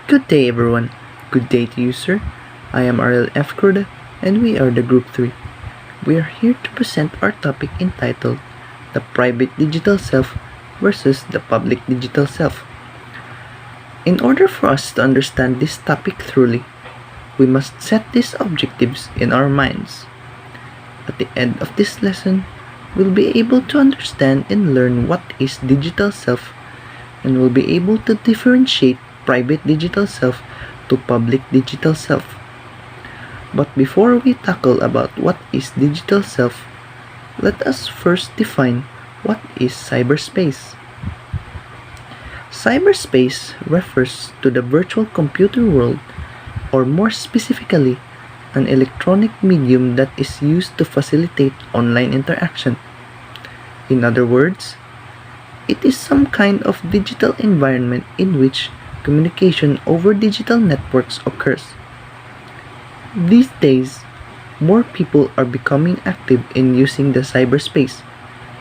Good day, everyone. Good day to you, sir. I am Ariel F. Cruda, and we are the Group 3. We are here to present our topic entitled The Private Digital Self versus the Public Digital Self. In order for us to understand this topic truly, we must set these objectives in our minds. At the end of this lesson, we'll be able to understand and learn what is digital self, and we'll be able to differentiate private digital self to public digital self. But before we tackle about what is digital self, let us first define what is cyberspace. Cyberspace refers to the virtual computer world, or more specifically, an electronic medium that is used to facilitate online interaction. In other words, it is some kind of digital environment in which communication over digital networks occurs. These days, more people are becoming active in using the cyberspace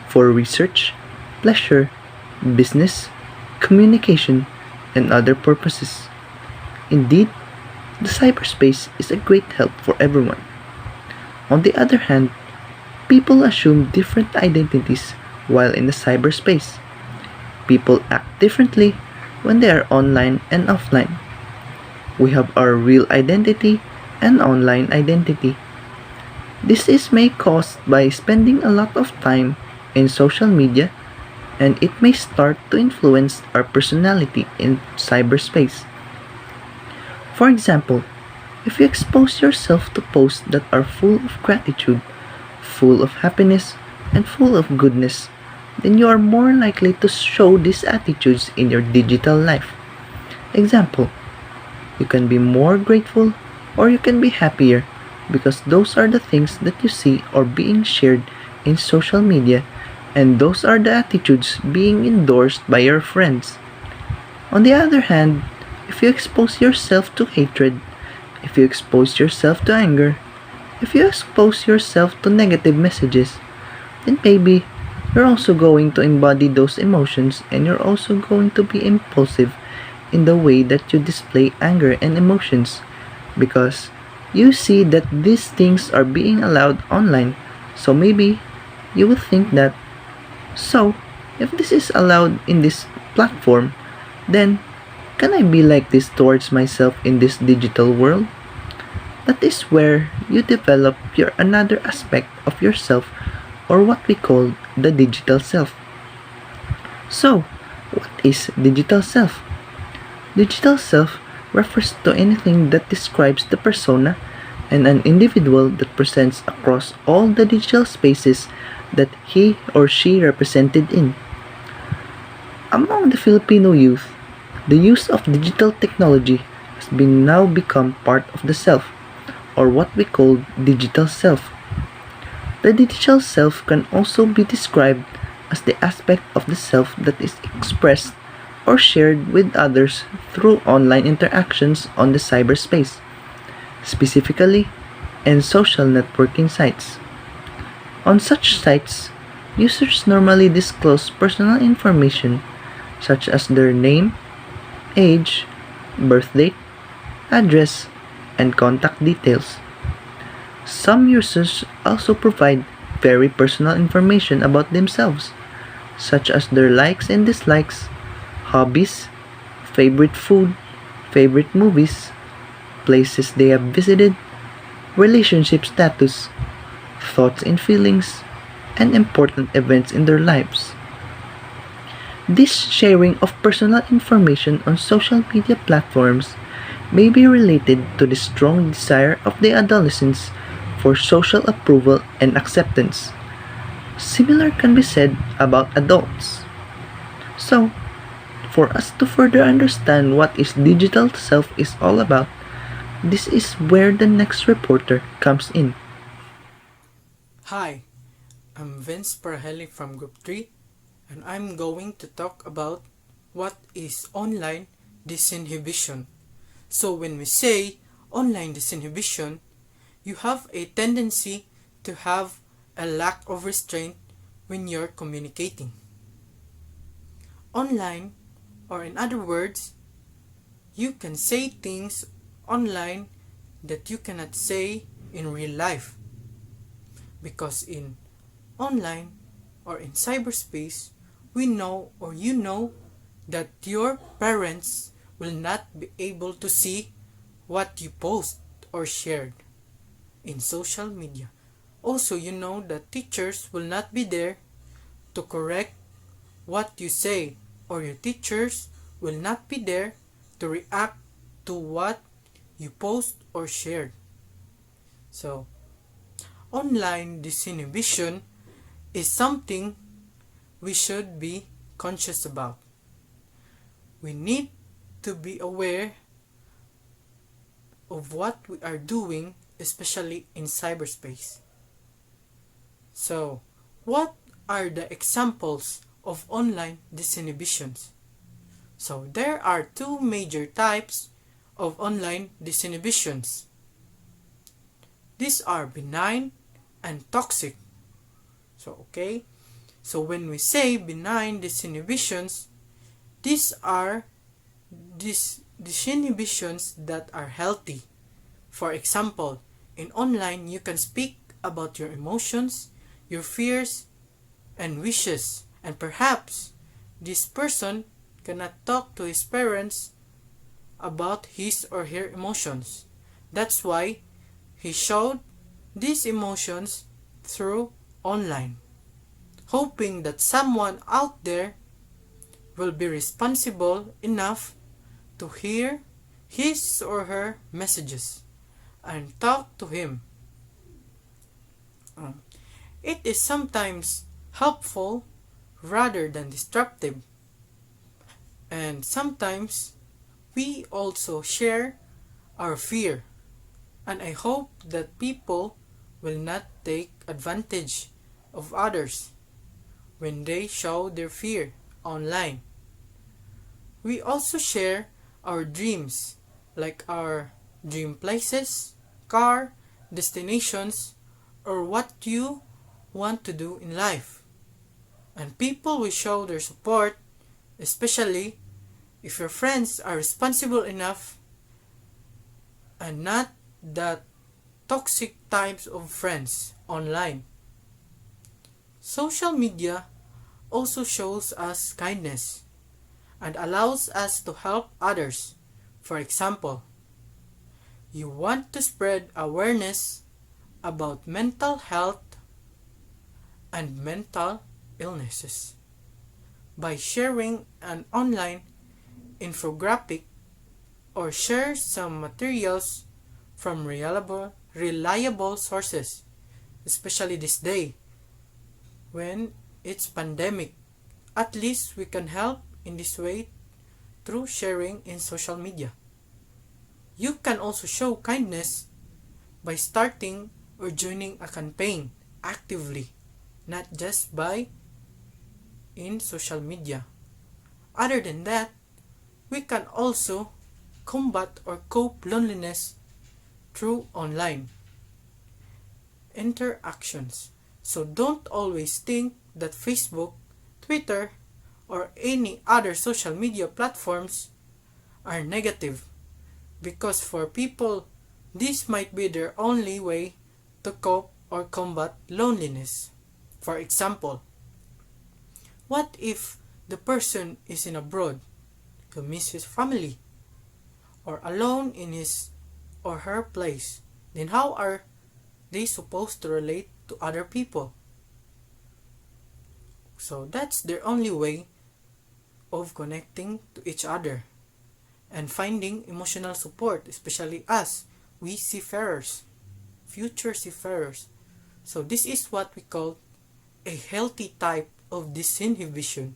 for research, pleasure, business, communication, and other purposes. Indeed, the cyberspace is a great help for everyone. On the other hand, people assume different identities while in the cyberspace. People act differently when they are online and offline. We have our real identity and online identity. This is may caused by spending a lot of time in social media, and it may start to influence our personality in cyberspace. For example, if you expose yourself to posts that are full of gratitude, full of happiness, and full of goodness, then you are more likely to show these attitudes in your digital life. Example, you can be more grateful or you can be happier because those are the things that you see or being shared in social media, and those are the attitudes being endorsed by your friends. On the other hand, if you expose yourself to hatred, if you expose yourself to anger, if you expose yourself to negative messages, then maybe you're also going to embody those emotions, and you're also going to be impulsive in the way that you display anger and emotions because you see that these things are being allowed online. So maybe you will think that, so if this is allowed in this platform, then can I be like this towards myself in this digital world? That is where you develop your another aspect of yourself, or what we call the digital self. So, what is digital self? Digital self refers to anything that describes the persona and an individual that presents across all the digital spaces that he or she represented in. Among the Filipino youth, the use of digital technology has been now become part of the self, or what we call digital self. The digital self can also be described as the aspect of the self that is expressed or shared with others through online interactions on the cyberspace, specifically in social networking sites. On such sites, users normally disclose personal information such as their name, age, birth date, address, and contact details. Some users also provide very personal information about themselves, such as their likes and dislikes, hobbies, favorite food, favorite movies, places they have visited, relationship status, thoughts and feelings, and important events in their lives. This sharing of personal information on social media platforms may be related to the strong desire of the adolescents for social approval and acceptance. Similar can be said about adults. So, for us to further understand what is digital self is all about, this is where the next reporter comes in. Hi, I'm Vince Paragele from Group 3, and I'm going to talk about what is online disinhibition. So when we say online disinhibition, you have a tendency to have a lack of restraint when you're communicating. Online, or in other words, You can say things online that you cannot say in real life, because in online or in cyberspace, we know or you know that your parents will not be able to see what you post or shared in social media. Also, you know that teachers will not be there to correct what you say, or your teachers will not be there to react to what you post or shared. So, online disinhibition is something we should be conscious about. We need to be aware of what we are doing, especially in cyberspace. So, what are the examples of online disinhibitions? So, there are two major types of online disinhibitions. These are benign and toxic. So when we say benign disinhibitions, these are disinhibitions that are healthy. For example, in online you can speak about your emotions, your fears, and wishes, and perhaps this person cannot talk to his parents about his or her emotions. That's why he showed these emotions through online, hoping that someone out there will be responsible enough to hear his or her messages and talk to him. It is sometimes helpful rather than destructive, and sometimes we also share our fear, and I hope that people will not take advantage of others when they show their fear online. We also share our dreams, like our dream places, car, destinations, or what you want to do in life. And people will show their support, especially if your friends are responsible enough and not that toxic types of friends online. Social media also shows us kindness and allows us to help others. For example, you want to spread awareness about mental health and mental illnesses by sharing an online infographic or share some materials from reliable sources, especially this day when it's pandemic. At least we can help in this way through sharing in social media. You can also show kindness by starting or joining a campaign actively, not just by in social media. Other than that, we can also combat or cope loneliness through online interactions. So don't always think that Facebook, Twitter, or any other social media platforms are negative, because for people this might be their only way to cope or combat loneliness. For example, what if the person is in abroad, he'll miss his family, or alone in his or her place? Then how are they supposed to relate to other people? So that's their only way of connecting to each other and finding emotional support, especially us, we seafarers, future seafarers. So this is what we call a healthy type of disinhibition,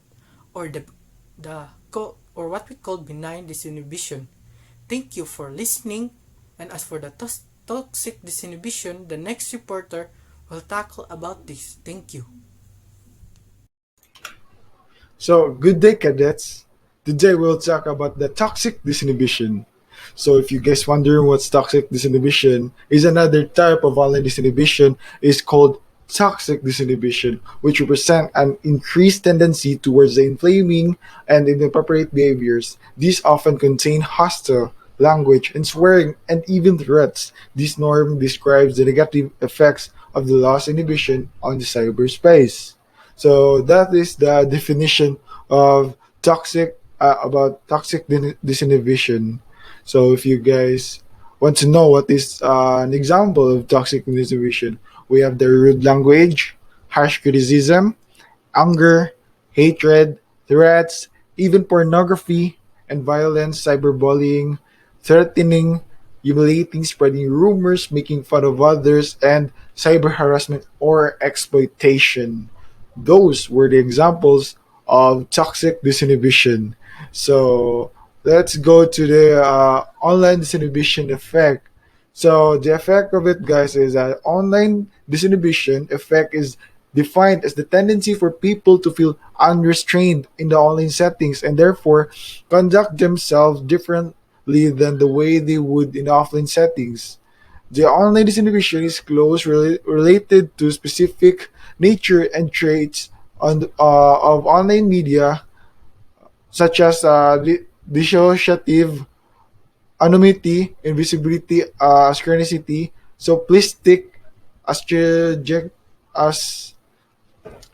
or or what we call benign disinhibition. Thank you for listening. And as for the toxic disinhibition, the next reporter will tackle about this. Thank you. So, good day, cadets. Today we'll talk about the toxic disinhibition. So, if you guys wondering what's toxic disinhibition is, another type of online disinhibition is called toxic disinhibition, which represent an increased tendency towards the inflaming and inappropriate behaviors. These often contain hostile language and swearing and even threats. This norm describes the negative effects of the loss inhibition on the cyberspace. So that is the definition of toxic disinhibition. So if you guys want to know what is an example of toxic disinhibition, we have the rude language, harsh criticism, anger, hatred, threats, even pornography and violence, cyberbullying, threatening, humiliating, spreading rumors, making fun of others, and cyber harassment or exploitation. Those were the examples of toxic disinhibition. So let's go to the online disinhibition effect. So the effect of it, guys, is that online disinhibition effect is defined as the tendency for people to feel unrestrained in the online settings and therefore conduct themselves differently than the way they would in offline settings. The online disinhibition is closely related to specific nature and traits of online media, such as dissociative anonymity, invisibility, synchronicity, simplistic, astrogec- as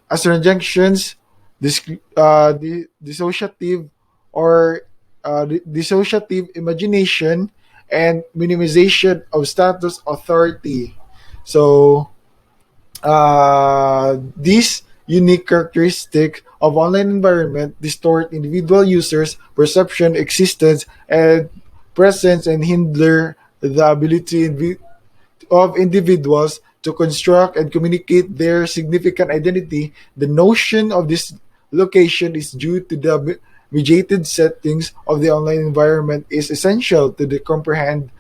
astrojections, dissociative or dissociative imagination, and minimization of status authority. So these unique characteristic of online environment distort individual users' perception, existence, and presence and hinder the ability of individuals to construct and communicate their significant identity. The notion of this location is due to the mediated settings of the online environment is essential to the comprehension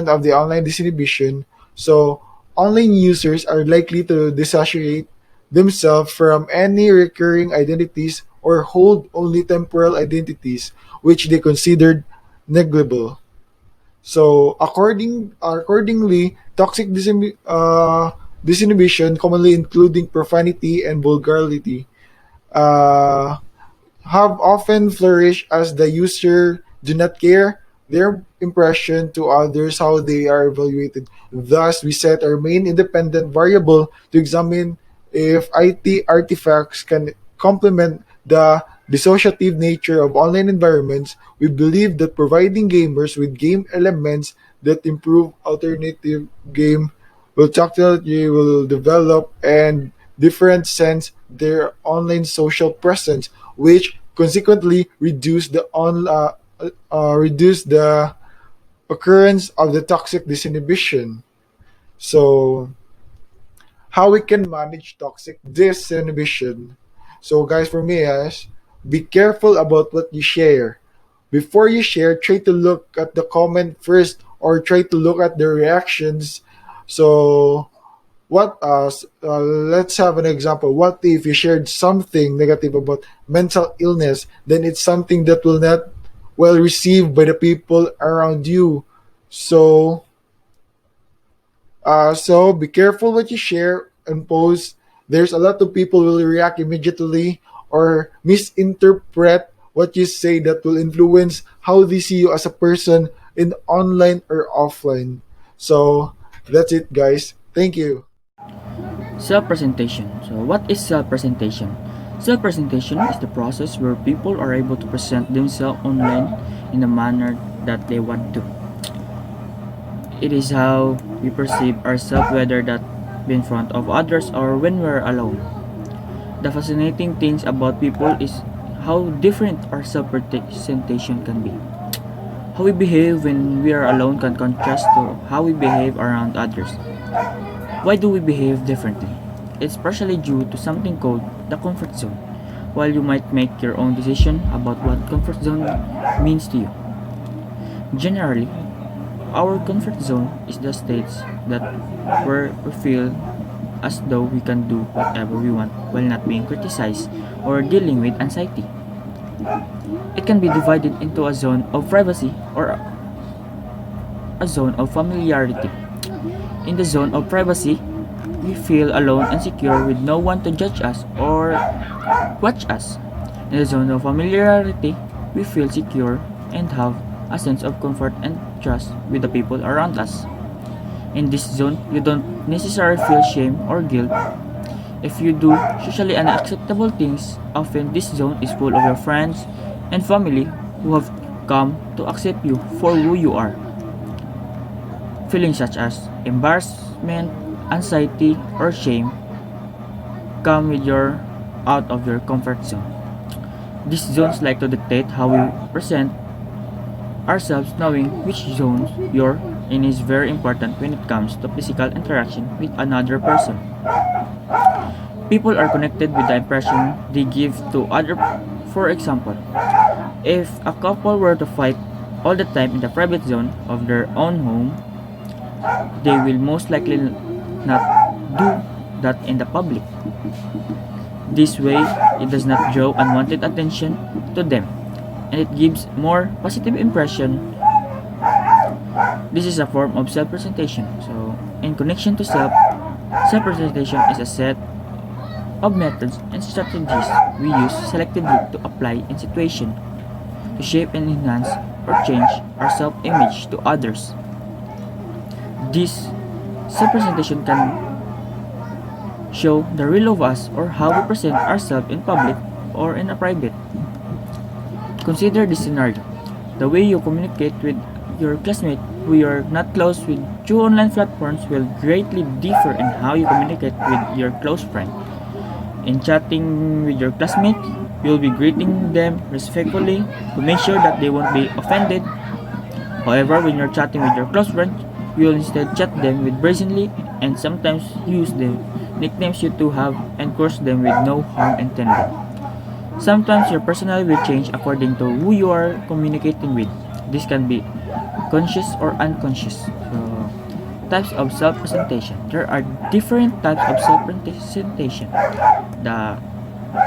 of the online disinhibition. So online users are likely to dissociate themselves from any recurring identities or hold only temporal identities which they considered negligible. So accordingly, toxic disinhibition, commonly including profanity and vulgarity, uh, have often flourished as the user do not care their impression to others how they are evaluated. Thus, we set our main independent variable to examine if IT artifacts can complement the dissociative nature of online environments. We believe that providing gamers with game elements that improve alternative game will technology will develop and different sense their online social presence, which consequently reduce the occurrence of the toxic disinhibition. So how we can manage toxic disinhibition. So guys, for me, guys, be careful about what you share. Before you share, try to look at the comment first or try to look at the reactions. So let's have an example. What if you shared something negative about mental illness? Then it's something that will not well received by the people around you. So so be careful what you share and post. There's a lot of people will react immediately or misinterpret what you say that will influence how they see you as a person in online or offline. So that's it, guys. Thank you. Self-presentation. So what is self-presentation? Self-presentation is the process where people are able to present themselves online in the manner that they want to. It is how we perceive ourselves, whether that be in front of others or when we're alone. The fascinating things about people is how different our self-presentation can be. How we behave when we are alone can contrast to how we behave around others. Why do we behave differently? It's partially due to something called the comfort zone. While you might make your own decision about what comfort zone means to you, generally, our comfort zone is the states that where we feel as though we can do whatever we want while not being criticized or dealing with anxiety. It can be divided into a zone of privacy or a zone of familiarity. In the zone of privacy, we feel alone and secure with no one to judge us or watch us. In the zone of familiarity, we feel secure and have a sense of comfort and trust with the people around us. In this zone, you don't necessarily feel shame or guilt if you do socially unacceptable things. Often, this zone is full of your friends and family who have come to accept you for who you are. Feelings such as embarrassment, anxiety, or shame come with your out of your comfort zone. These zones like to dictate how we present ourselves. Knowing which zones you're in is very important when it comes to physical interaction with another person. People are connected with the impression they give to other. For example, if a couple were to fight all the time in the private zone of their own home, they will most likely not do that in the public. This way, it does not draw unwanted attention to them, and it gives more positive impression. This is a form of self-presentation. So, in connection to self-presentation is a set of methods and strategies we use selectively to apply in situations to shape and enhance or change our self-image to others. This self-presentation can show the real of us or how we present ourselves in public or in a private. Consider this scenario. The way you communicate with your classmate who you are not close with through online platforms will greatly differ in how you communicate with your close friend. In chatting with your classmate, you'll be greeting them respectfully to make sure that they won't be offended. However, when you're chatting with your close friend, you'll instead chat them with brazenly and sometimes use the nicknames you two have and curse them with no harm intended. Sometimes your personality will change according to who you are communicating with. This can be conscious or unconscious. So, types of self-presentation. There are different types of self-presentation. The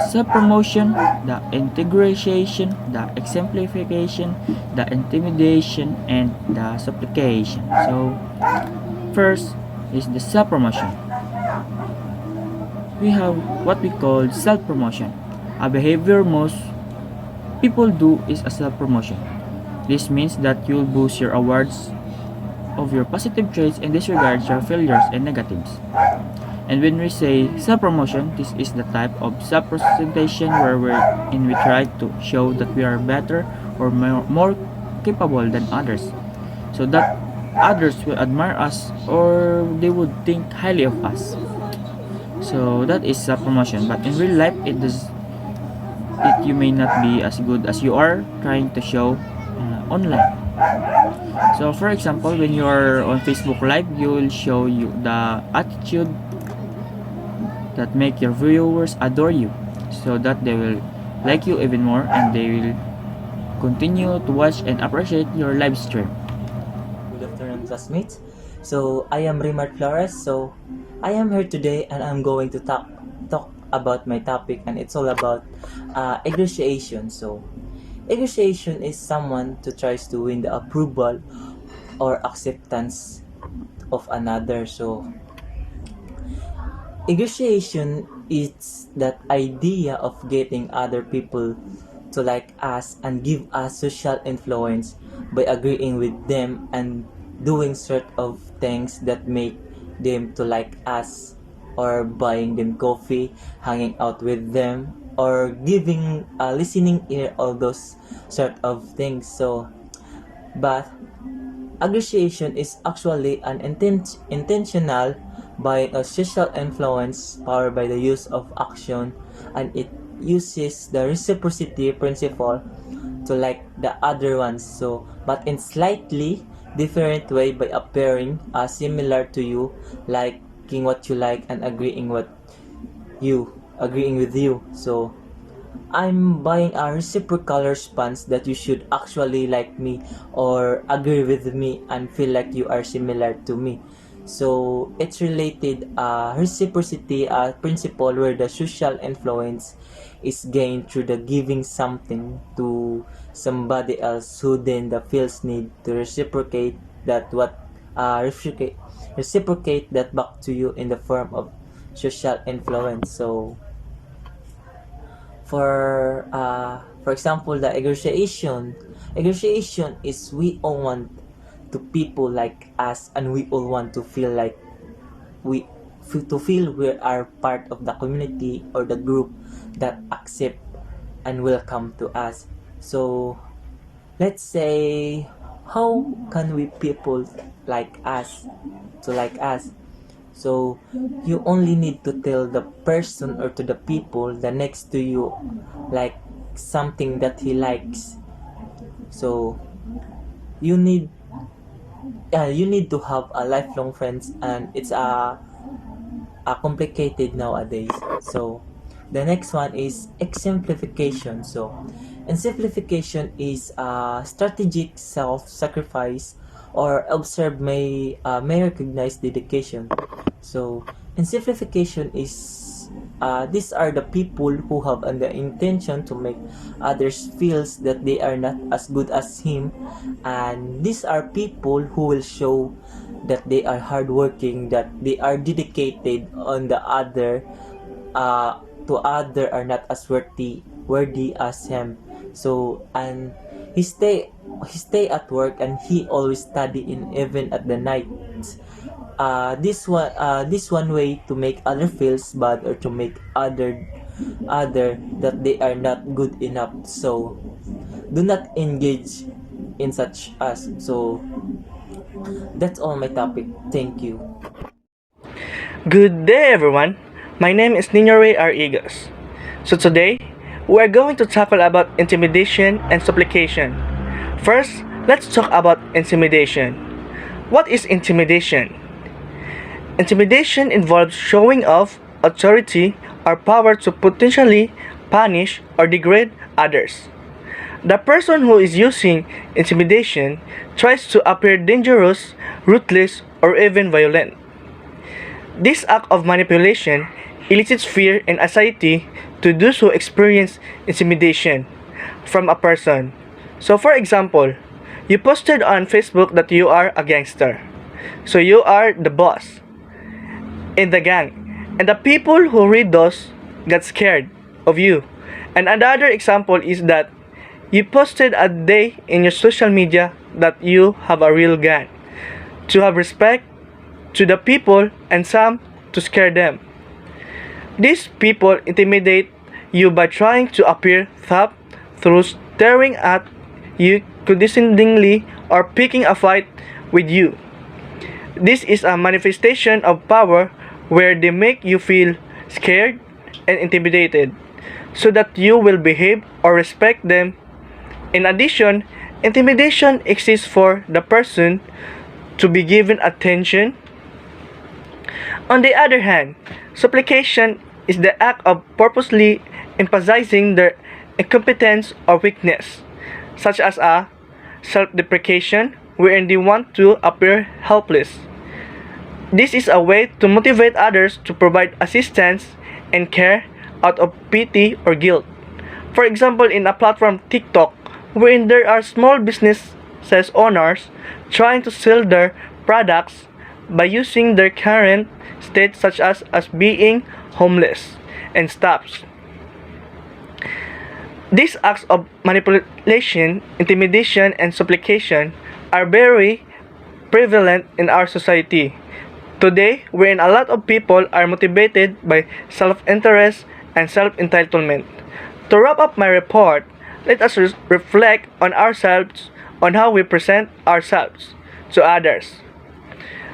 self-promotion, the integration, the exemplification, the intimidation, and the supplication. So, first is the self-promotion. We have what we call self-promotion. A behavior most people do is a self-promotion. This means that you'll boost your awards of your positive traits and disregard your failures and negatives. And when we say self-promotion, this is the type of self-presentation where we try to show that we are better or more capable than others, so that others will admire us or they would think highly of us. So that is self-promotion. But in real life, you may not be as good as you are trying to show online. So for example, when you are on Facebook Live, you will show you the attitude that make your viewers adore you, so that they will like you even more and they will continue to watch and appreciate your live stream. Good afternoon, classmates. So I am Rheymart Flores. So I am here today, and I'm going to talk about my topic, and it's all about negotiation. So negotiation is someone who tries to win the approval or acceptance of another. So negotiation is that idea of getting other people to like us and give us social influence by agreeing with them and doing sort of things that make them to like us, or buying them coffee, hanging out with them, or giving a listening ear, all those sort of things. So but negotiation is actually an intentional by a social influence powered by the use of action, and it uses the reciprocity principle to like the other ones. So but in slightly different way by appearing similar to you, liking what you like and agreeing with you. So I'm buying a reciprocal response that you should actually like me or agree with me and feel like you are similar to me. So it's related reciprocity principle where the social influence is gained through the giving something to somebody else who then the feels need to reciprocate that what reciprocate that back to you in the form of social influence. So for example, the negotiation is we all want to people like us, and we all want to feel like we to feel we are part of the community or the group that accept and welcome to us. So let's say, how can we people like us to like us? So you only need to tell the person or to the people the next to you like something that he likes. So you need to have a lifelong friends, and it's a complicated nowadays. So the next one is exemplification. So exemplification is a strategic self-sacrifice or observed may recognize dedication. So exemplification is these are the people who have the intention to make others feels that they are not as good as him, and these are people who will show that they are hardworking, that they are dedicated on the other to other are not as worthy as him. So and he stay at work, and he always study in even at the night. This one way to make other feels bad or to make other that they are not good enough. So do not engage in such as. So that's all my topic. Thank you. Good day, everyone. My name is Niño Rey. So today, we are going to tackle about intimidation and supplication. First, let's talk about intimidation. What is intimidation? Intimidation involves showing off authority or power to potentially punish or degrade others. The person who is using intimidation tries to appear dangerous, ruthless, or even violent. This act of manipulation elicits fear and anxiety to those who experience intimidation from a person. So for example, you posted on Facebook that you are a gangster. So you are the boss in the gang, and the people who read those get scared of you. And another example is that you posted a day in your social media that you have a real gun, to have respect to the people and some to scare them. These people intimidate you by trying to appear tough through staring at you condescendingly or picking a fight with you. This is a manifestation of power where they make you feel scared and intimidated so that you will behave or respect them. In addition, intimidation exists for the person to be given attention. On the other hand, supplication is the act of purposely emphasizing their incompetence or weakness, such as a self-deprecation wherein they want to appear helpless. This is a way to motivate others to provide assistance and care out of pity or guilt. For example, in a platform TikTok, wherein there are small businesses owners trying to sell their products by using their current state, such as being homeless and stuff. These acts of manipulation, intimidation, and supplication are very prevalent in our society today, wherein a lot of people are motivated by self-interest and self-entitlement. To wrap up my report, let us reflect on ourselves, on how we present ourselves to others.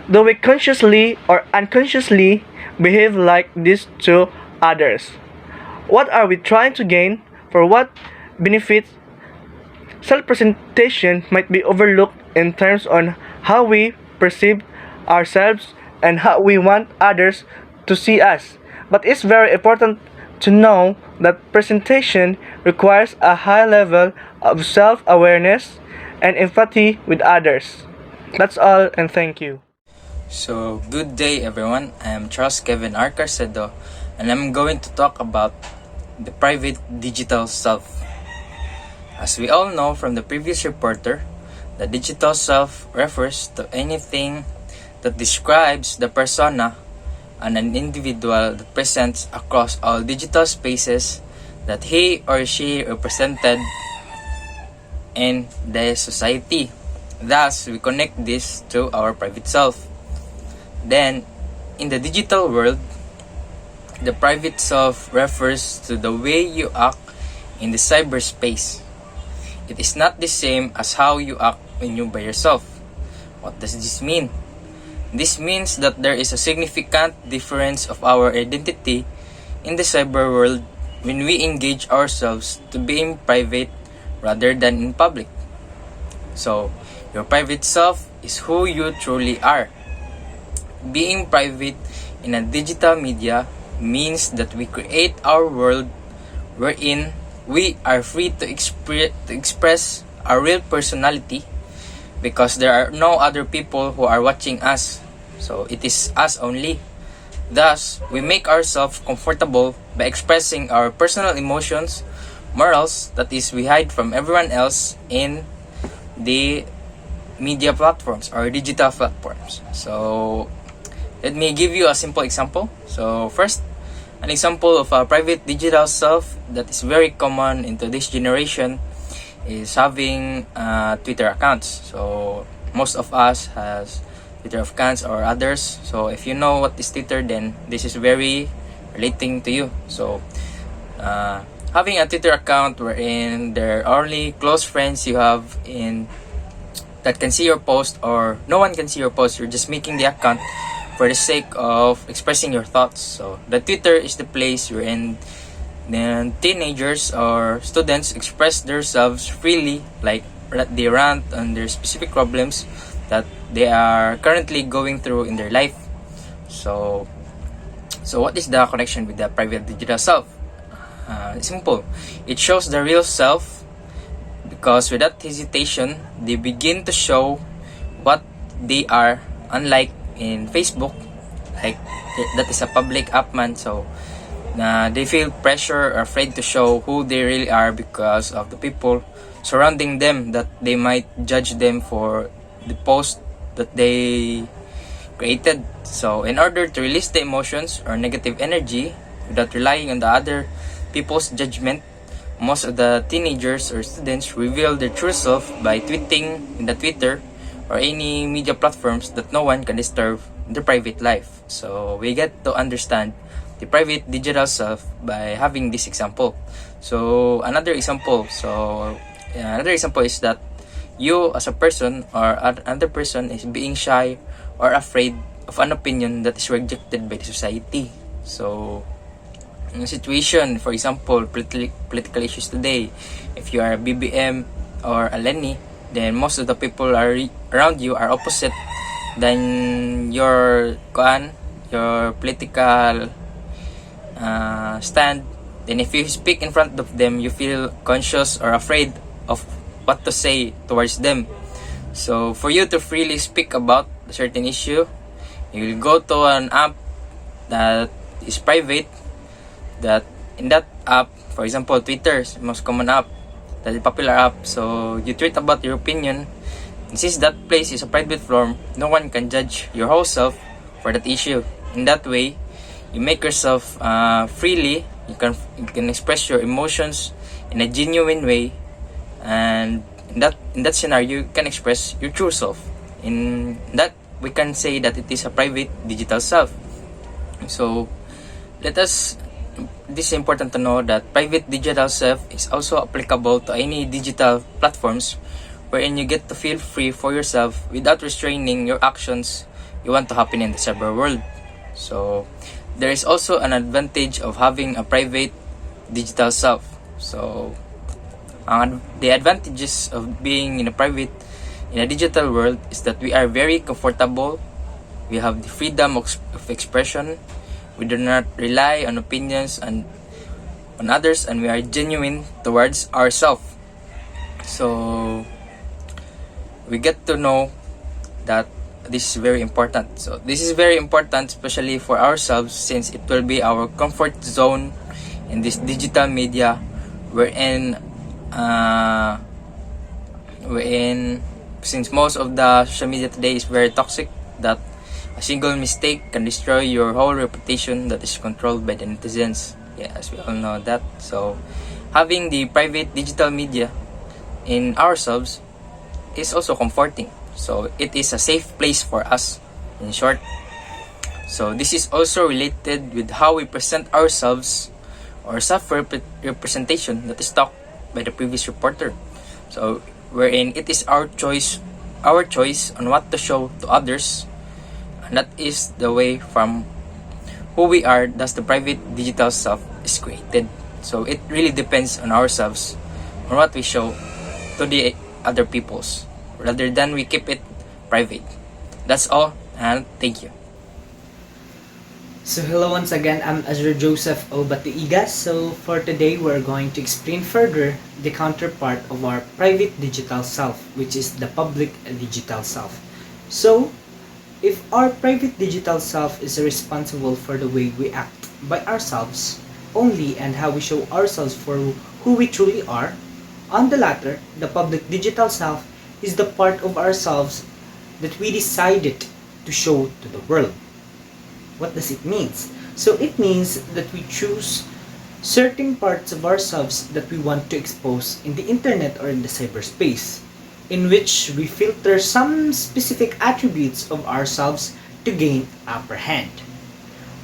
Do we consciously or unconsciously behave like this to others? What are we trying to gain? For what benefits? Self-presentation might be overlooked in terms on how we perceive ourselves and how we want others to see us. But it's very important to know that presentation requires a high level of self-awareness and empathy with others. That's all, and thank you. So, good day everyone. I am Charles Kevin R. Carcedo, and I'm going to talk about the private digital self. As we all know from the previous reporter, The digital self refers to anything that describes the persona and an individual that presents across all digital spaces that he or she represented in the society. Thus, we connect this to our private self. Then, in the digital world, the private self refers to the way you act in the cyberspace. It is not the same as how you act when you by yourself. What does this mean? This means that there is a significant difference of our identity in the cyber world when we engage ourselves to being private rather than in public. So, your private self is who you truly are. Being private in a digital media means that we create our world wherein we are free to express our real personality because there are no other people who are watching us. So it is us only. Thus, we make ourselves comfortable by expressing our personal emotions, morals, that is, we hide from everyone else in the media platforms or digital platforms. So, let me give you a simple example. So, first, an example of a private digital self that is very common in today's generation is having Twitter accounts. So, most of us has Twitter accounts or others. So, if you know what is Twitter, then this is very relating to you. So, having a Twitter account wherein there are only close friends you have in that can see your post, or no one can see your post, you're just making the account for the sake of expressing your thoughts. So the Twitter is the place wherein the teenagers or students express themselves freely, like they rant on their specific problems that they are currently going through in their life. So what is the connection with the private digital self? Simple. It shows the real self, because without hesitation, they begin to show what they are, unlike in Facebook, like that is a public app man, so they feel pressure or afraid to show who they really are because of the people surrounding them, that they might judge them for the post that they created. So in order to release the emotions or negative energy without relying on the other people's judgment, most of the teenagers or students reveal their true self by tweeting in the Twitter or any media platforms that no one can disturb their private life. So we get to understand the private digital self by having this example. So another example is that you as a person or another person is being shy or afraid of an opinion that is rejected by the society. So in a situation, for example, political issues today, if you are a BBM or a Lenny, then most of the people around you are opposite than your political stand. Then if you speak in front of them, you feel conscious or afraid of what to say towards them. So for you to freely speak about a certain issue, you will go to an app that is private, that in that app, for example, Twitter is the most common app, that is popular app. So you tweet about your opinion. And since that place is a private forum, no one can judge your whole self for that issue. In that way, you make yourself freely. You can express your emotions in a genuine way, and in that scenario, you can express your true self. In that, we can say that it is a private digital self. So this is important to know that private digital self is also applicable to any digital platforms, wherein you get to feel free for yourself without restraining your actions you want to happen in the cyber world. So there is also an advantage of having a private digital self. So the advantages of being in a digital world is that we are very comfortable. We have the freedom of expression. We do not rely on opinions and on others, and we are genuine towards ourselves. So we get to know that this is very important. So this is very important, especially for ourselves, since it will be our comfort zone in this digital media, wherein since most of the social media today is very toxic, that a single mistake can destroy your whole reputation that is controlled by the netizens. Yeah, as we all know that. So having the private digital media in ourselves is also comforting. So it is a safe place for us, in short. So this is also related with how we present ourselves, or self-representation that is talked by the previous reporter. So wherein it is our choice on what to show to others, and that is the way from who we are, thus the private digital self is created. So it really depends on ourselves on what we show to the other peoples, rather than we keep it private. That's all, and thank you. So hello once again, I'm Ezra Joseph O. Batuigas. So for today, we're going to explain further the counterpart of our private digital self, which is the public digital self. So, if our private digital self is responsible for the way we act by ourselves only and how we show ourselves for who we truly are, on the latter, the public digital self is the part of ourselves that we decided to show to the world. What does it mean? So it means that we choose certain parts of ourselves that we want to expose in the internet or in the cyberspace, in which we filter some specific attributes of ourselves to gain upper hand.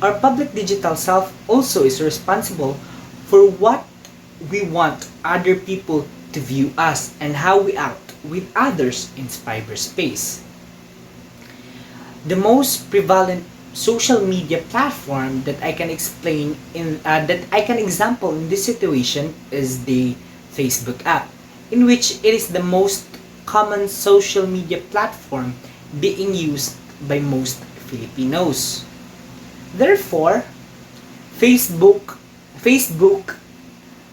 Our public digital self also is responsible for what we want other people to view us and how we act with others in cyberspace. The most prevalent social media platform that I can explain that I can example in this situation is the Facebook app, in which it is the most common social media platform being used by most Filipinos. Therefore, Facebook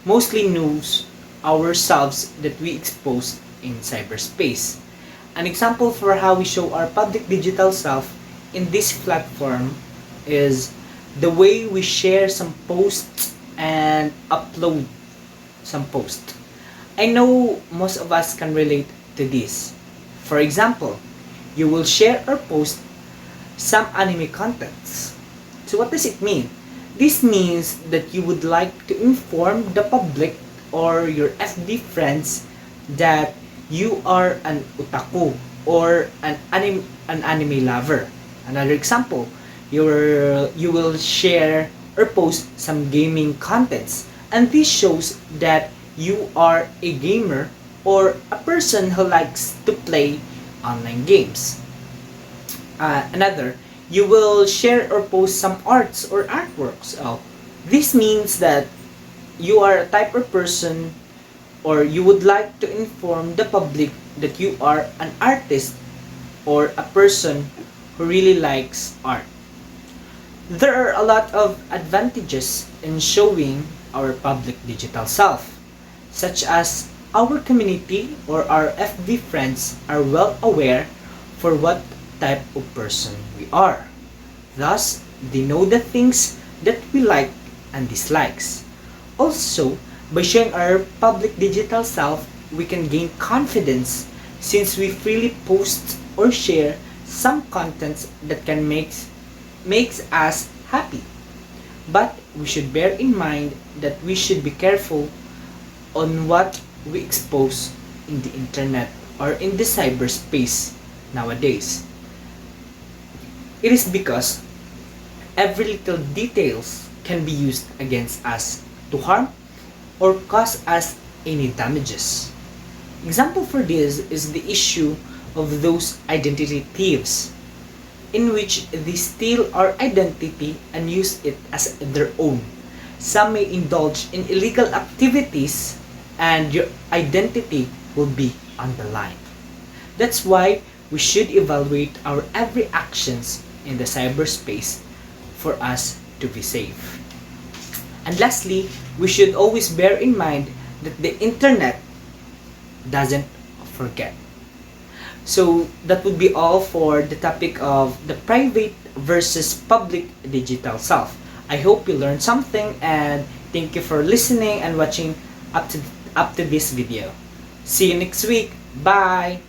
mostly knows ourselves that we expose in cyberspace. An example for how we show our public digital self in this platform is the way we share some posts and upload some posts. I know most of us can relate to this. For example, you will share or post some anime contents. So what does it mean? This means that you would like to inform the public or your FB friends that you are an otaku or an anime lover. Another example, you will share or post some gaming contents, and this shows that you are a gamer or a person who likes to play online games. Another, you will share or post some arts or artworks. This means that you are a type of person, or you would like to inform the public that you are an artist or a person who really likes art. There are a lot of advantages in showing our public digital self, such as our community or our FB friends are well aware for what type of person we are. Thus, they know the things that we like and dislikes. Also, by showing our public digital self, we can gain confidence since we freely post or share some contents that can makes us happy. But we should bear in mind that we should be careful on what we expose in the internet or in the cyberspace nowadays. It is because every little details can be used against us to harm or cause us any damages. Example for this is the issue of those identity thieves, in which they steal our identity and use it as their own. Some may indulge in illegal activities and your identity will be on the line. That's why we should evaluate our every actions in the cyberspace for us to be safe. And lastly, we should always bear in mind that the internet doesn't forget. So that would be all for the topic of the private versus public digital self. I hope you learned something, and thank you for listening and watching up to this video. See you next week. Bye!